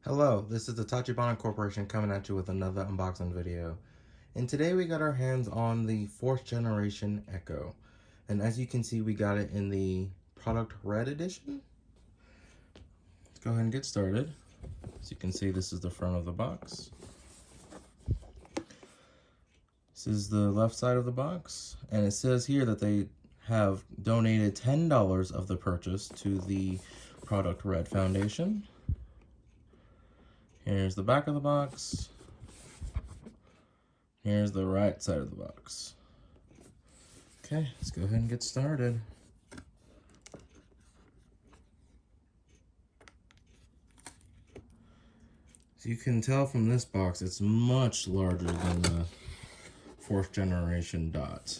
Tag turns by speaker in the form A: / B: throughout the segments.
A: Hello, this is the Tachibana Corporation coming at you with another unboxing video. And today we got our hands on the 4th generation Echo. And as you can see, we got it in the product red edition. Let's go ahead and get started. As you can see, this is the front of the box. This is the left side of the box. And it says here that they have donated $10 of the purchase to the Product Red Foundation. Here's the back of the box. Here's the right side of the box. Okay, let's go ahead and get started. So you can tell from this box, it's much larger than the 4th generation dot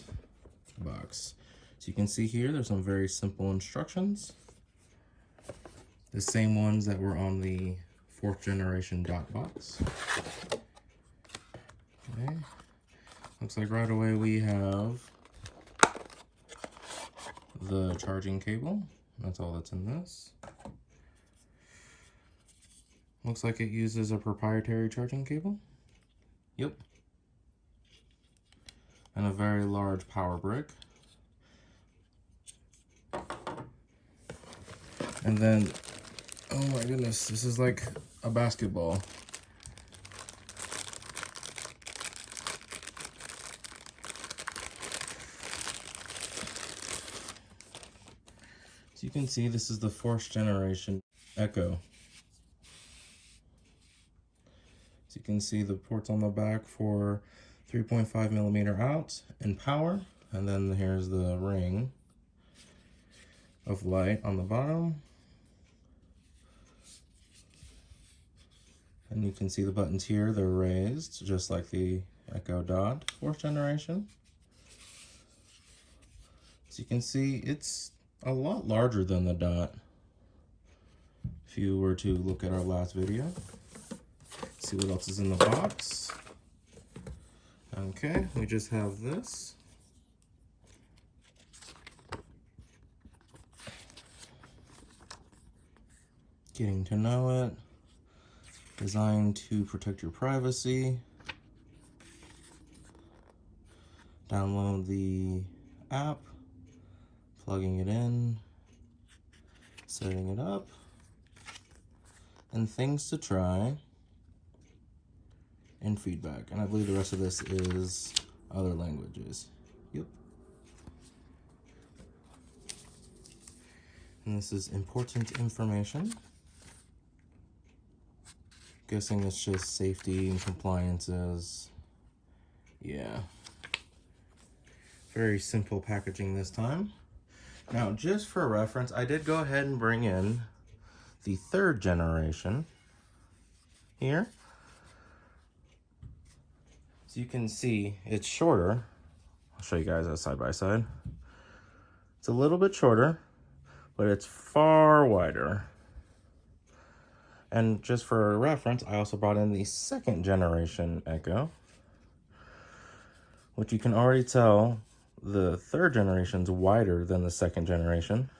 A: box. So you can see here, there's some very simple instructions. The same ones that were on the 4th generation dot box. Okay. Looks like right away we have the charging cable. That's all that's in this. Looks like it uses a proprietary charging cable. Yep. And a very large power brick. And then, oh my goodness, this is like a basketball. So you can see this is the 4th generation Echo. So you can see the ports on the back for 3.5mm out and power. And then here's the ring of light on the bottom. And you can see the buttons here, they're raised, just like the Echo Dot 4th generation. So you can see it's a lot larger than the Dot. If you were to look at our last video. See what else is in the box. Okay, we just have this. Getting to know it. Designed to protect your privacy. Download the app, plugging it in, setting it up, and things to try, and feedback. And I believe the rest of this is other languages. Yep. And this is important information. Guessing it's just safety and compliances. Yeah. Very simple packaging this time. Now, just for reference, I did go ahead and bring in the 3rd generation here. So you can see it's shorter. I'll show you guys that side by side. It's a little bit shorter, but it's far wider. And just for reference, I also brought in the 2nd generation Echo, which you can already tell the 3rd generation's wider than the 2nd generation.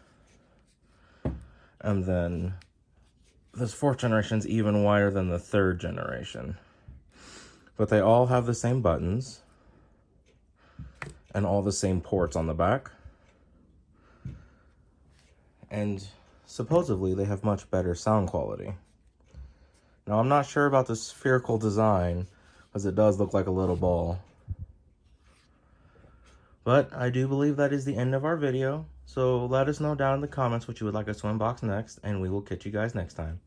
A: And then this 4th generation's even wider than the 3rd generation. But they all have the same buttons and all the same ports on the back. And supposedly they have much better sound quality. Now, I'm not sure about the spherical design, because it does look like a little ball. But I do believe that is the end of our video. So let us know down in the comments what you would like us to unbox next, and we will catch you guys next time.